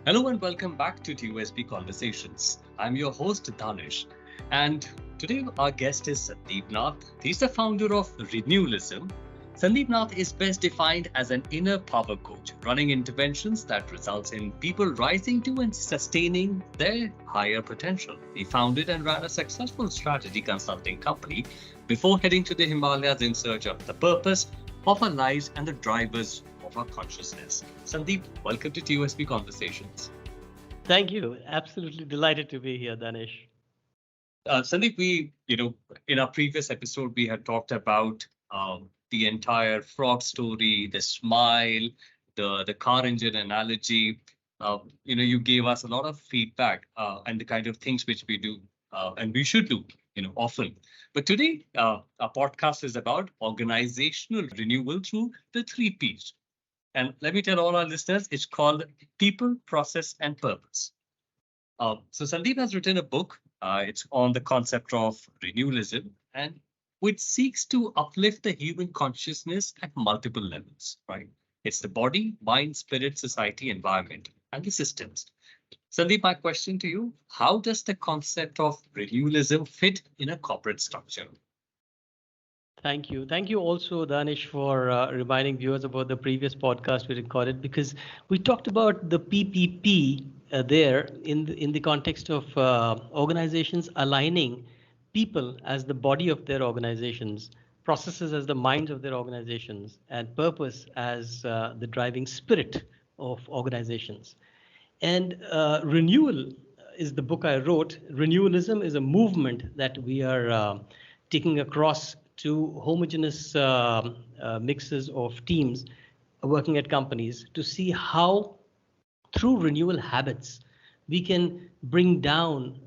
Hello and welcome back to TUSP Conversations. I'm your host Danish, and today our guest is Sandeep Nath. He's the founder of Renewalism. Sandeep Nath is best defined as an inner power coach, running interventions that results in people rising to and sustaining their higher potential. He founded and ran a successful strategy consulting company before heading to the Himalayas in search of the purpose of our lives and the drivers of our consciousness. Sandeep, welcome to TUSP Conversations. Thank you. Absolutely delighted to be here, Danish. Sandeep, in our previous episode, we had talked about the entire frog story, the smile, the car engine analogy. You gave us a lot of feedback and the kind of things which we do and we should do, often. But today, our podcast is about organizational renewal through the three Ps. And let me tell all our listeners, it's called People, Process, and Purpose. So Sandeep has written a book. It's on the concept of renewalism, and which seeks to uplift the human consciousness at multiple levels. Right? It's the body, mind, spirit, society, environment, and the systems. Sandeep, my question to you: how does the concept of renewalism fit in a corporate structure? Thank you. Thank you also, Danish, for reminding viewers about the previous podcast we recorded because we talked about the PPP there in the context of organizations aligning people as the body of their organizations, processes as the minds of their organizations, and purpose as the driving spirit of organizations. And Renewal is the book I wrote. Renewalism is a movement that we are taking across to homogeneous mixes of teams working at companies to see how through renewal habits we can bring down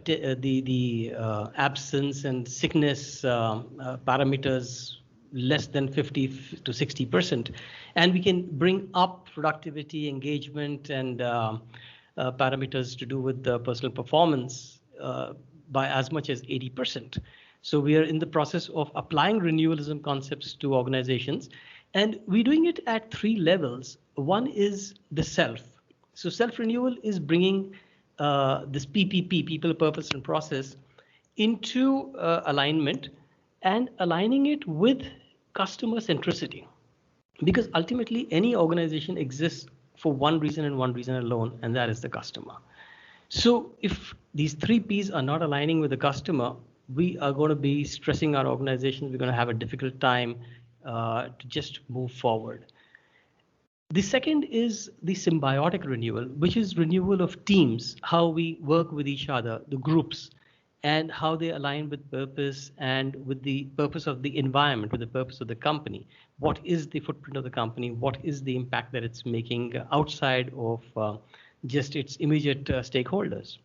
the absence and sickness parameters less than 50 to 60%, and we can bring up productivity, engagement, and parameters to do with the personal performance by as much as 80%. So we are in the process of applying renewalism concepts to organizations, and we're doing it at three levels. One is the self. So self-renewal is bringing this PPP, people, purpose, and process, into alignment and aligning it with customer centricity. Because ultimately, any organization exists for one reason and one reason alone, and that is the customer. So if these three Ps are not aligning with the customer, we are going to be stressing our organizations. We're going to have a difficult time to just move forward. The second is the symbiotic renewal, which is renewal of teams, how we work with each other, the groups, and how they align with purpose and with the purpose of the environment, with the purpose of the company. What is the footprint of the company? What is the impact that it's making outside of just its immediate stakeholders?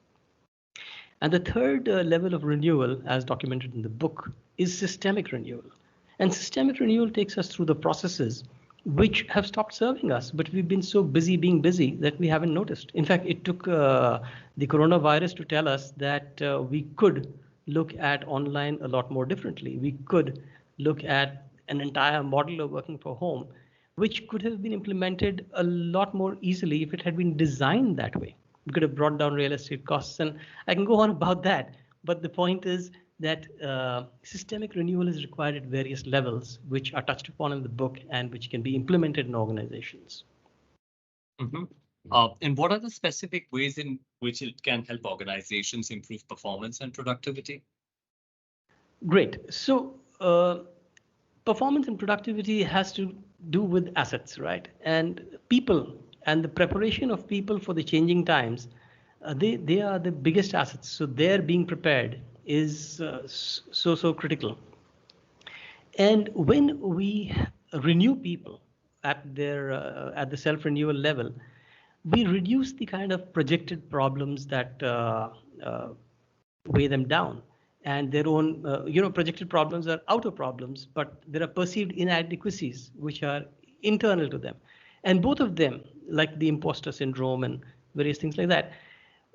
And the third level of renewal, as documented in the book, is systemic renewal. And systemic renewal takes us through the processes which have stopped serving us, but we've been so busy being busy that we haven't noticed. In fact, it took the coronavirus to tell us that we could look at online a lot more differently. We could look at an entire model of working from home, which could have been implemented a lot more easily if it had been designed that way. We could have brought down real estate costs, and I can go on about that. But the point is that systemic renewal is required at various levels, which are touched upon in the book and which can be implemented in organizations. Mm-hmm. And what are the specific ways in which it can help organizations improve performance and productivity? Great. So performance and productivity has to do with assets, right? And people and the preparation of people for the changing times, they are the biggest assets. So their being prepared is so critical. And when we renew people at the self-renewal level, we reduce the kind of projected problems that weigh them down. And their own, projected problems are outer problems, but there are perceived inadequacies which are internal to them. And both of them, like the imposter syndrome and various things like that,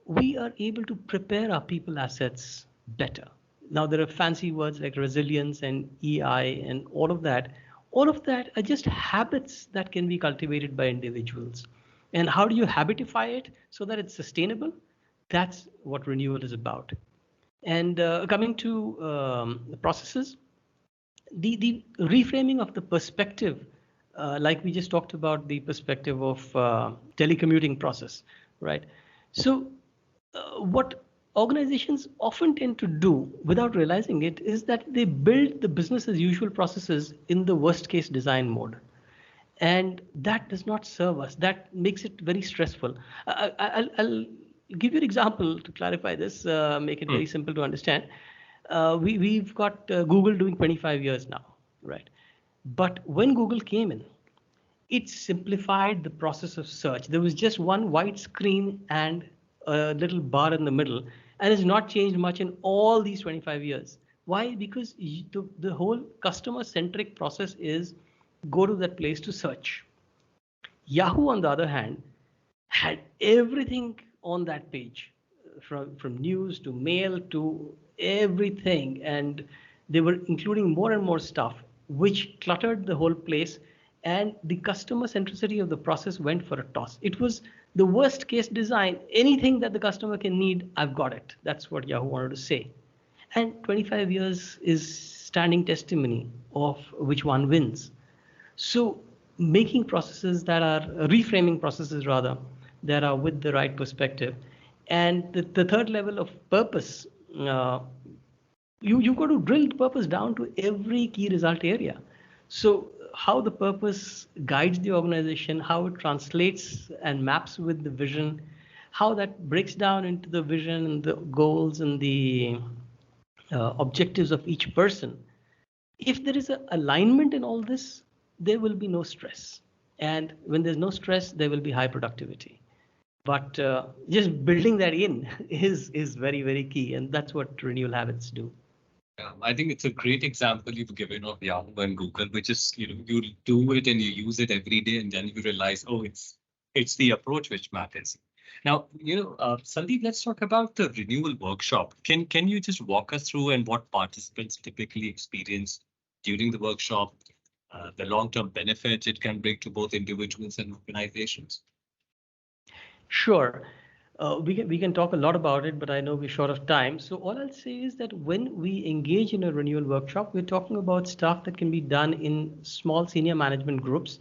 we are able to prepare our people assets better. Now, there are fancy words like resilience and EI and all of that. All of that are just habits that can be cultivated by individuals. And how do you habitify it so that it's sustainable? That's what renewal is about. And coming to the processes, the reframing of the perspective, like we just talked about the perspective of telecommuting process, right? So what organizations often tend to do without realizing it is that they build the business as usual processes in the worst case design mode, and that does not serve us. That makes it very stressful. I'll give you an example to clarify this, make it very simple to understand. We've got Google doing 25 years now, right? But when Google came in, it simplified the process of search. There was just one white screen and a little bar in the middle, and it's not changed much in all these 25 years. Why? Because the whole customer centric process is go to that place to search. Yahoo, on the other hand, had everything on that page, from news to mail to everything, and they were including more and more stuff, which cluttered the whole place, and the customer centricity of the process went for a toss. It was the worst case design. Anything that the customer can need, I've got it. That's what Yahoo wanted to say. And 25 years is standing testimony of which one wins. So making processes that are reframing processes rather that are with the right perspective. And the third level of purpose, you've got to drill purpose down to every key result area. So how the purpose guides the organization, how it translates and maps with the vision, how that breaks down into the vision and the goals and the objectives of each person. If there is an alignment in all this, there will be no stress. And when there's no stress, there will be high productivity. But just building that in is very, very key. And that's what renewal habits do. Yeah, I think it's a great example you've given of Yahoo and Google, which is, you do it and you use it every day, and then you realize, oh, it's the approach which matters. Now, Sandeep, let's talk about the renewal workshop. Can you just walk us through and what participants typically experience during the workshop, the long-term benefits it can bring to both individuals and organizations? Sure. We can talk a lot about it, but I know we're short of time. So all I'll say is that when we engage in a renewal workshop, we're talking about stuff that can be done in small senior management groups,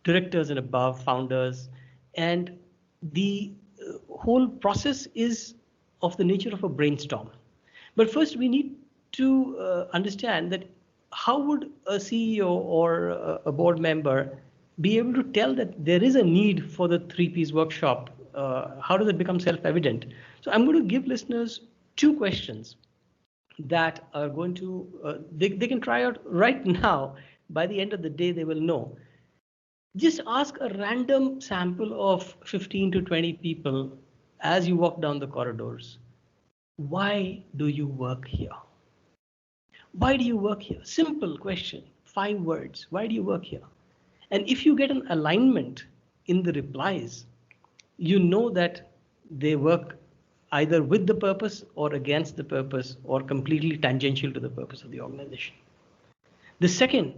directors and above, founders, and the whole process is of the nature of a brainstorm. But first, we need to understand that how would a CEO or a board member be able to tell that there is a need for the 3Ps workshop? How does it become self-evident? So I'm going to give listeners 2 questions that are going to, they can try out right now. By the end of the day, they will know. Just ask a random sample of 15 to 20 people as you walk down the corridors. Why do you work here? Why do you work here? Simple question, 5 words. Why do you work here? And if you get an alignment in the replies, you know that they work either with the purpose or against the purpose or completely tangential to the purpose of the organization. The second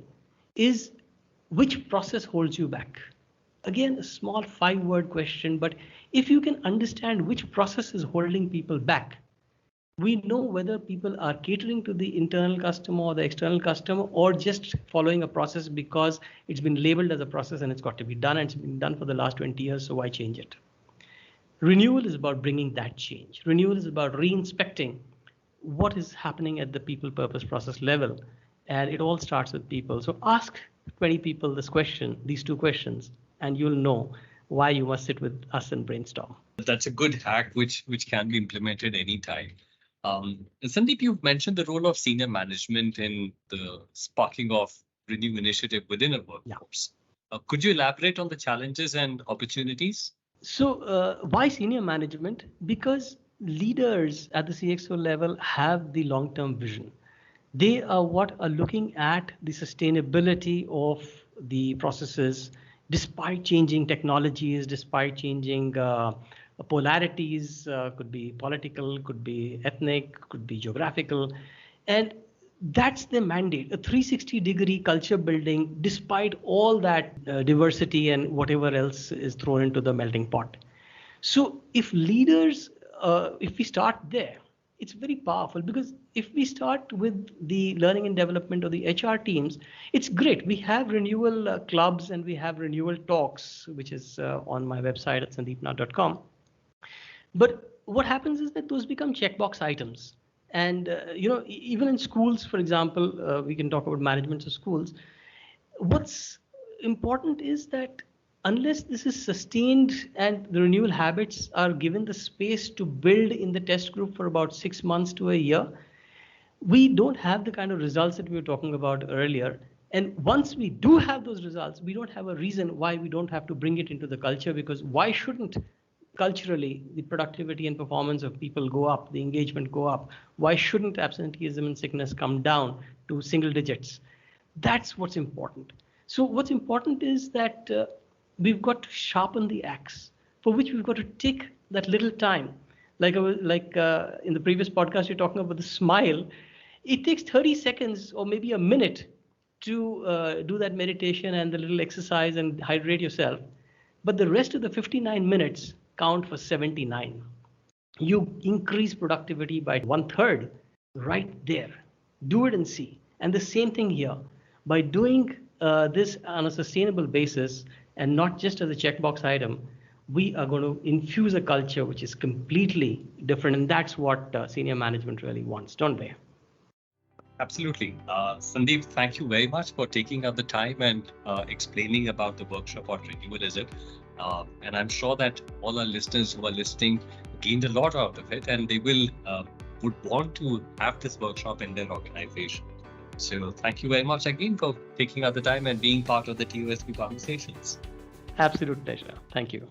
is, which process holds you back? Again, a small 5-word question, but if you can understand which process is holding people back, we know whether people are catering to the internal customer or the external customer, or just following a process because it's been labeled as a process and it's got to be done, and it's been done for the last 20 years, so why change it? Renewal is about bringing that change. Renewal is about re-inspecting what is happening at the people purpose process level, and it all starts with people. So ask 20 people this question, these 2 questions, and you'll know why you must sit with us and brainstorm. That's a good hack which can be implemented anytime. Sandeep, you've mentioned the role of senior management in the sparking of Renew initiative within a workforce. Yeah. Could you elaborate on the challenges and opportunities? So why senior management? Because leaders at the CXO level have the long-term vision. They are what are looking at the sustainability of the processes, despite changing technologies, despite changing polarities, could be political, could be ethnic, could be geographical. And That's the mandate, a 360-degree culture building, despite all that diversity and whatever else is thrown into the melting pot. So if leaders, if we start there, it's very powerful, because if we start with the learning and development of the HR teams, it's great. We have renewal clubs and we have renewal talks, which is on my website at sandeepnath.com. But what happens is that those become checkbox items. And even in schools, for example, we can talk about management of schools. What's important is that unless this is sustained and the renewal habits are given the space to build in the test group for about 6 months to a year, we don't have the kind of results that we were talking about earlier. And once we do have those results, we don't have a reason why we don't have to bring it into the culture, because why shouldn't culturally the productivity and performance of people go up, the engagement go up? Why shouldn't absenteeism and sickness come down to single digits? That's what's important. So what's important is that we've got to sharpen the axe, for which we've got to take that little time. Like in the previous podcast, you're talking about the smile. It takes 30 seconds or maybe a minute to do that meditation and the little exercise and hydrate yourself. But the rest of the 59 minutes count for 79. You increase productivity by 1/3 right there. Do it and see. And the same thing here. By doing this on a sustainable basis and not just as a checkbox item, we are going to infuse a culture which is completely different. And that's what senior management really wants, don't they? Absolutely. Sandeep, thank you very much for taking out the time and explaining about the workshop on renewalism. And I'm sure that all our listeners who are listening gained a lot out of it, and they would want to have this workshop in their organization. So thank you very much again for taking out the time and being part of the TOSP conversations. Absolute pleasure. Thank you.